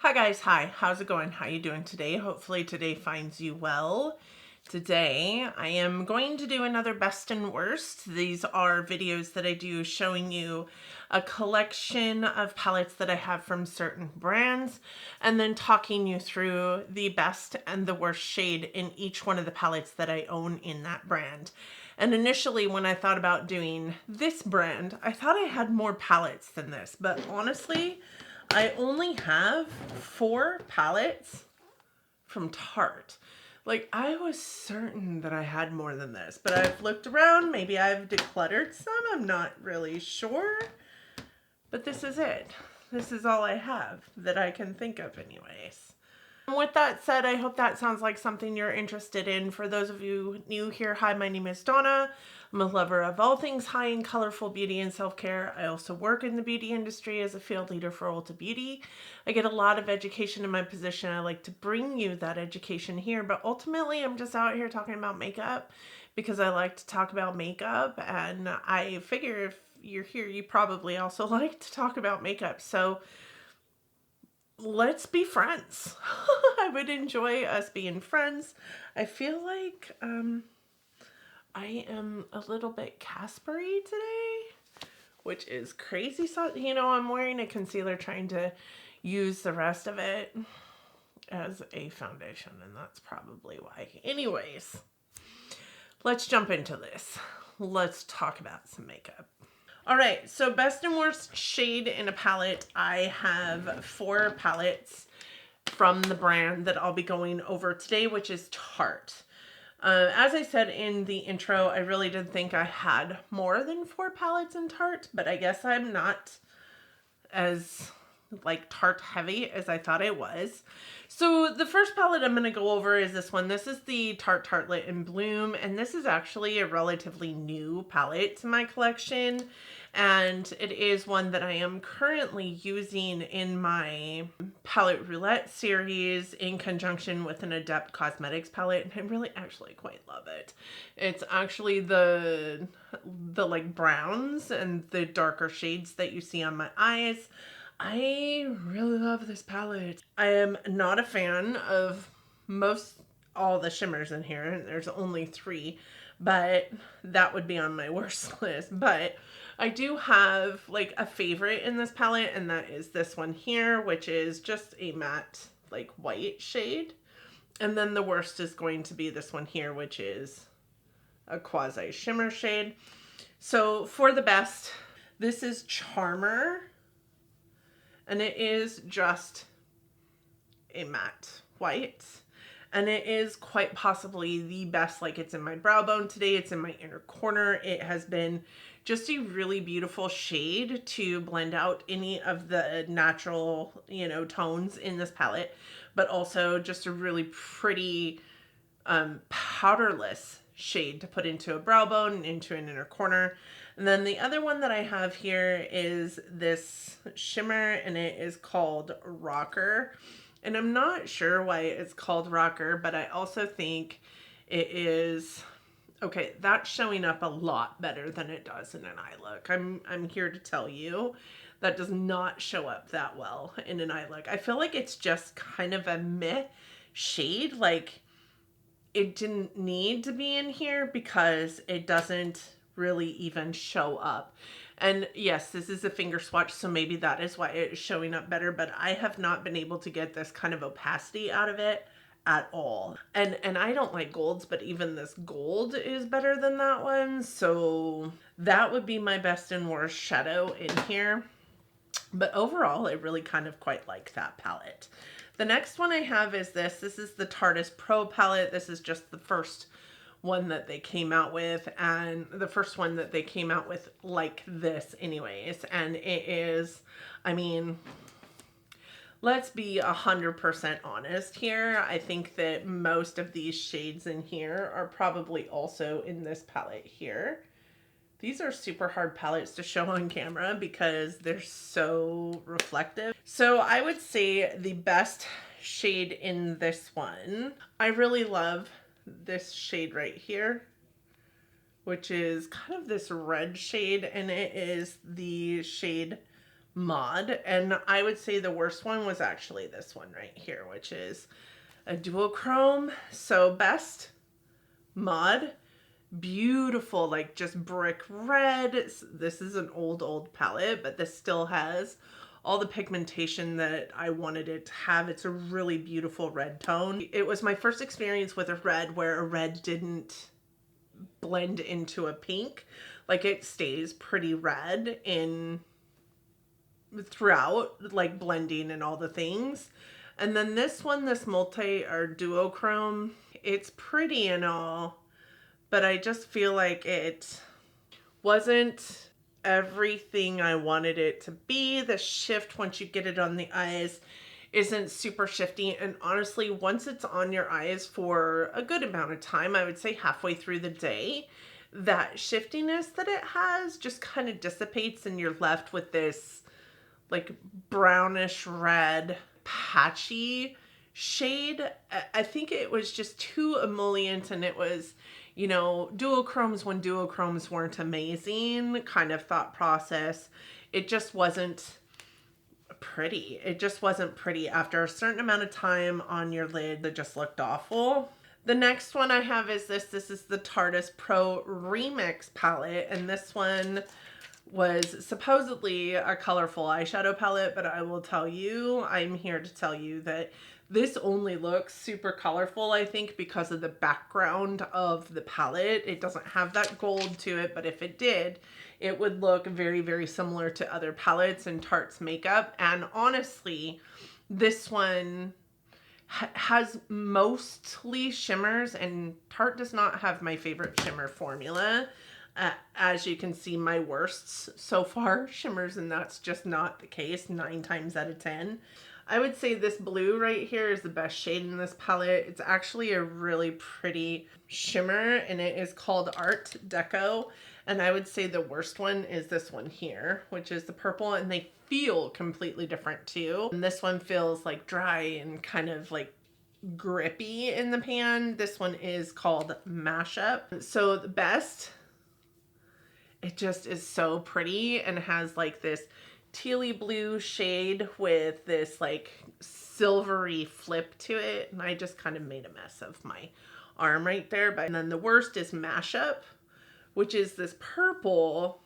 Hi guys, hi. How's it going? How you doing today? Hopefully today finds you well. Today I am going to do another best and worst. These are videos that I do showing you a collection of palettes that I have from certain brands and then talking you through the best and the worst shade in each one of the palettes that I own in that brand. And initially when I thought about doing this brand, I thought I had more palettes than this, but honestly, I only have 4 palettes from Tarte. Like, I was certain that I had more than this, but I've looked around. Maybe I've decluttered some. I'm not really sure. But this is it. This is all I have that I can think of anyways. With that said, I hope that sounds like something you're interested in. For those of you new here, hi, my name is Donna. I'm a lover of all things high and colorful beauty and self-care. I also work in the beauty industry as a field leader for Ulta Beauty. I get a lot of education in my position. I like to bring you that education here, but ultimately I'm just out here talking about makeup because I like to talk about makeup, and I figure if you're here, you probably also like to talk about makeup. So let's be friends. I would enjoy us being friends. I feel like I am a little bit Casper-y today, which is crazy. So, you know, I'm wearing a concealer trying to use the rest of it as a foundation, and that's probably why. Anyways, let's jump into this. Let's talk about some makeup. All right, so best and worst shade in a palette. I have 4 palettes from the brand that I'll be going over today, which is Tarte. As I said in the intro, I really did think I had more than 4 palettes in Tarte, but I guess I'm not as like Tarte heavy as I thought I was. So the first palette I'm going to go over is this one. This is the Tarte Tartelette in Bloom, and this is actually a relatively new palette to my collection, and it is one that I am currently using in my Palette Roulette series in conjunction with an Adept Cosmetics palette, and I really actually quite love it. It's actually the like browns and the darker shades that you see on my eyes. I really love this palette. I am not a fan of all the shimmers in here, and there's only 3, but that would be on my worst list. But I do have like a favorite in this palette, and that is this one here, which is just a matte like white shade. And then the worst is going to be this one here, which is a quasi shimmer shade. So for the best, this is Charmer, and it is just a matte white, and it is quite possibly the best. Like, it's in my brow bone today, it's in my inner corner. It has been just a really beautiful shade to blend out any of the natural, you know, tones in this palette, but also just a really pretty powderless shade to put into a brow bone and into an inner corner. And then the other one that I have here is this shimmer, and it is called Rocker. And I'm not sure why it's called Rocker, but I also think it is, okay, that's showing up a lot better than it does in an eye look. I'm here to tell you that does not show up that well in an eye look. I feel like it's just kind of a meh shade. Like, it didn't need to be in here because it doesn't really even show up. And yes, this is a finger swatch, so maybe that is why it's showing up better, but I have not been able to get this kind of opacity out of it at all. And I don't like golds, but even this gold is better than that one. So that would be my best and worst shadow in here. But overall, I really kind of quite like that palette. The next one I have is this. This is the Tarte Pro Palette. This is just the first one that they came out with, and the first one that they came out with like this anyways. And it is, I mean, let's be 100% honest here. I think that most of these shades in here are probably also in this palette here. These are super hard palettes to show on camera because they're so reflective. So I would say the best shade in this one, I really love this shade right here, which is kind of this red shade, and it is the shade mod. And I would say the worst one was actually this one right here, which is a duochrome. So best mod, beautiful, like just brick red. This is an old palette, but this still has all the pigmentation that I wanted it to have. It's a really beautiful red tone. It was my first experience with a red where a red didn't blend into a pink. Like it stays pretty red in throughout, like blending and all the things. And then this one, this multi or duochrome, it's pretty and all, but I just feel like it wasn't everything I wanted it to be. The shift once you get it on the eyes isn't super shifty. And honestly, once it's on your eyes for a good amount of time, I would say halfway through the day, that shiftiness that it has just kind of dissipates and you're left with this like brownish red patchy shade. I think it was just too emollient, and it was, you know, duochromes when duochromes weren't amazing kind of thought process. It just wasn't pretty. It just wasn't pretty. After a certain amount of time on your lid, it just looked awful. The next one I have is this. This is the Tarte Pro Remix palette, and this one was supposedly a colorful eyeshadow palette, but I will tell you, I'm here to tell you that this only looks super colorful, I think, because of the background of the palette. It doesn't have that gold to it, but if it did, it would look very, very similar to other palettes in Tarte's makeup. And honestly, this one has mostly shimmers, and Tarte does not have my favorite shimmer formula. As you can see, my worsts so far shimmers, and that's just not the case 9 times out of 10. I would say this blue right here is the best shade in this palette. It's actually a really pretty shimmer, and it is called Art Deco. And I would say the worst one is this one here, which is the purple, and they feel completely different too. And this one feels like dry and kind of like grippy in the pan. This one is called Mashup. So the best, it just is so pretty and has like this tealy blue shade with this like silvery flip to it. And I just kind of made a mess of my arm right there. But and then the worst is Mashup, which is this purple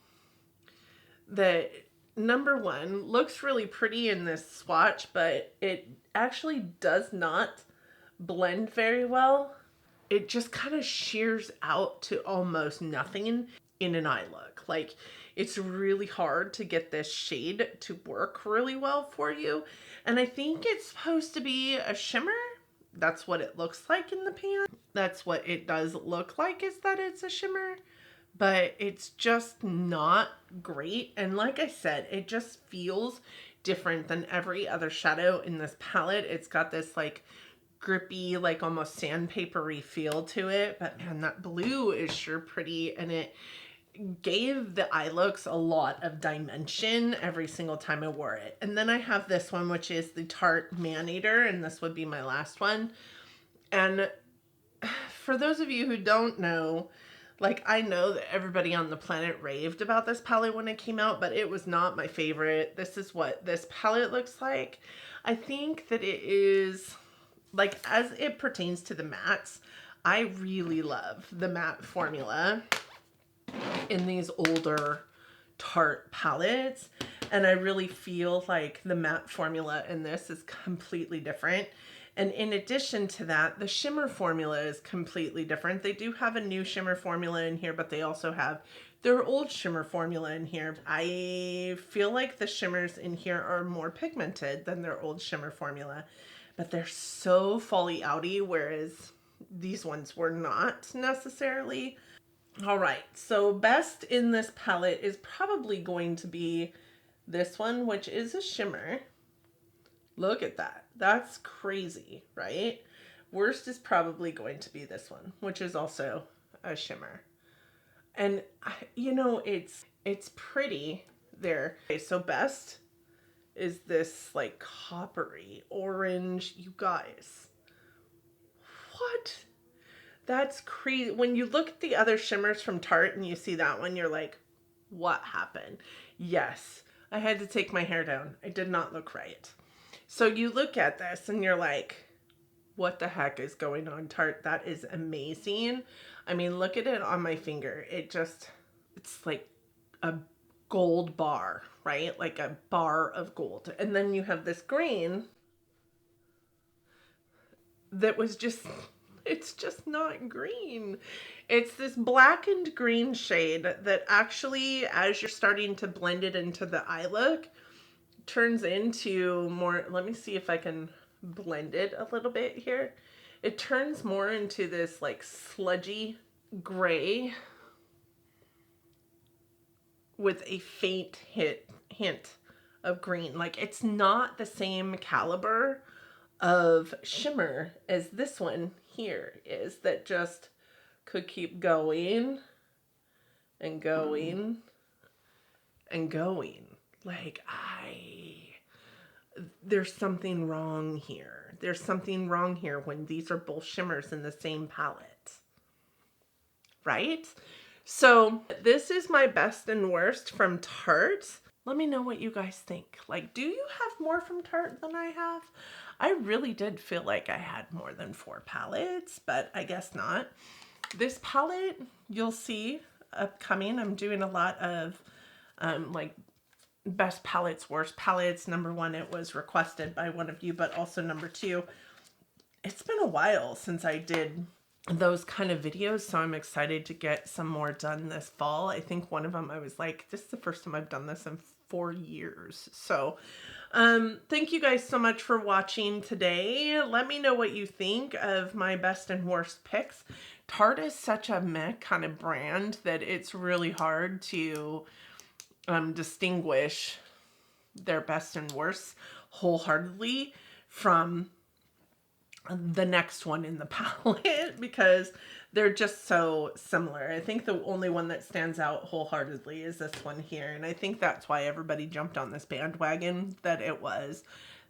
that, number one, looks really pretty in this swatch, but it actually does not blend very well. It just kind of shears out to almost nothing in an eye look. Like, it's really hard to get this shade to work really well for you. And I think it's supposed to be a shimmer. That's what it looks like in the pan. That's what it does look like, is that it's a shimmer. But it's just not great. And like I said, it just feels different than every other shadow in this palette. It's got this like grippy, like almost sandpapery feel to it. But man, that blue is sure pretty, and it gave the eye looks a lot of dimension every single time I wore it. And then I have this one, which is the Tarte Man-Eater, and this would be my last one. And for those of you who don't know, like, I know that everybody on the planet raved about this palette when it came out, but it was not my favorite. This is what this palette looks like. I think that it is, like, as it pertains to the mattes, I really love the matte formula in these older Tarte palettes. And I really feel like the matte formula in this is completely different. And in addition to that, the shimmer formula is completely different. They do have a new shimmer formula in here, but they also have their old shimmer formula in here. I feel like the shimmers in here are more pigmented than their old shimmer formula, but they're so fally outy, whereas these ones were not necessarily. All right, so best in this palette is probably going to be this one, which is a shimmer. Look at that. That's crazy, right? Worst is probably going to be this one, which is also a shimmer. And, you know, it's pretty there. Okay, so best is this, like, coppery orange. You guys, what? That's crazy. When you look at the other shimmers from Tarte and you see that one, you're like, what happened? Yes, I had to take my hair down. I did not look right. So you look at this and you're like, what the heck is going on, Tarte? That is amazing. I mean, look at it on my finger. It's like a gold bar, right? Like a bar of gold. And then you have this green that was just, it's just not green. It's this blackened green shade that actually, as you're starting to blend it into the eye look, turns into more, let me see if I can blend it a little bit here. It turns more into this like sludgy gray with a faint hint of green. Like, it's not the same caliber of shimmer as this one here is, that just could keep going and going and going. Like, there's something wrong here. There's something wrong here when these are both shimmers in the same palette, right? So this is my best and worst from Tarte. Let me know what you guys think. Like, do you have more from Tarte than I have? I really did feel like I had more than 4 palettes, but I guess not. This palette, you'll see upcoming. I'm doing a lot of like best palettes, worst palettes. Number 1, it was requested by one of you, but also number 2, it's been a while since I did those kind of videos, so I'm excited to get some more done this fall. I think one of them I was like, this is the first time I've done this in 4 years. So thank you guys so much for watching today. Let me know what you think of my best and worst picks. Tarte is such a meh kind of brand that it's really hard to distinguish their best and worst wholeheartedly from the next one in the palette, because they're just so similar. I think the only one that stands out wholeheartedly is this one here, and I think that's why everybody jumped on this bandwagon, that it was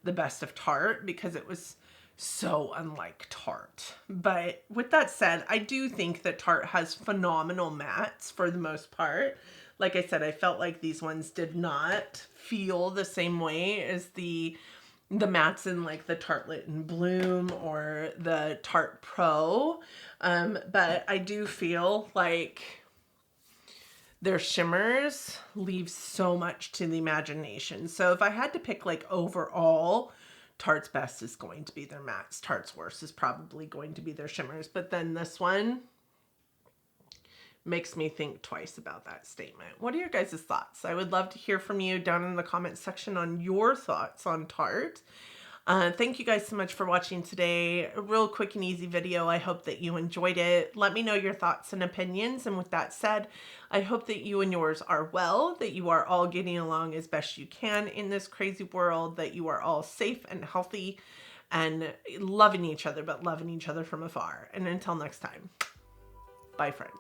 the best of Tarte, because it was so unlike Tarte. But with that said, I do think that Tarte has phenomenal mattes for the most part. Like I said, I felt like these ones did not feel the same way as the mattes in like the Tartelette in Bloom or the Tarte Pro. But I do feel like their shimmers leave so much to the imagination. So if I had to pick like overall, Tarte's best is going to be their mattes. Tarte's worst is probably going to be their shimmers. But then this one makes me think twice about that statement. What are your guys' thoughts? I would love to hear from you down in the comment section on your thoughts on Tarte. Thank you guys so much for watching today. A real quick and easy video. I hope that you enjoyed it. Let me know your thoughts and opinions. And with that said, I hope that you and yours are well, that you are all getting along as best you can in this crazy world, that you are all safe and healthy and loving each other, but loving each other from afar. And until next time, bye friends.